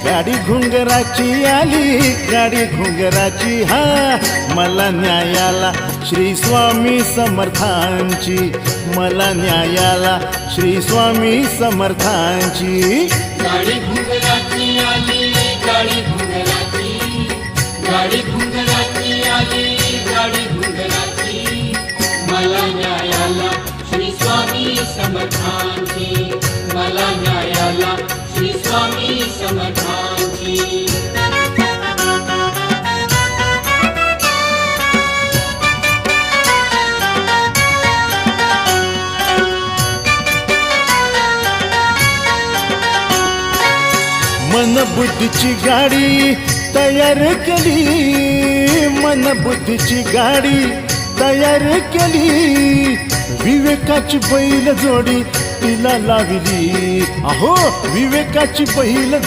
गाडी घुंगराची आली, गाडी घुंगराची, हा मला न्यायाला श्री स्वामी समर्थांची, मला न्यायाला श्री स्वामी समर्थांची. गाडी घुंगराची आली, गाडी घुंगराची, गाडी घुंगराची आली, गाडी घुंगराची, मला न्यायाला श्री स्वामी समर्थांची, मला न्यायाला श्री स्वामी समर्थांची. मन बुद्धीची गाडी तयार केली, मन बुद्धीची गाडी तयार केली, विवेकाची बैल जोडी तिला लावली, अहो विवेकाची बैल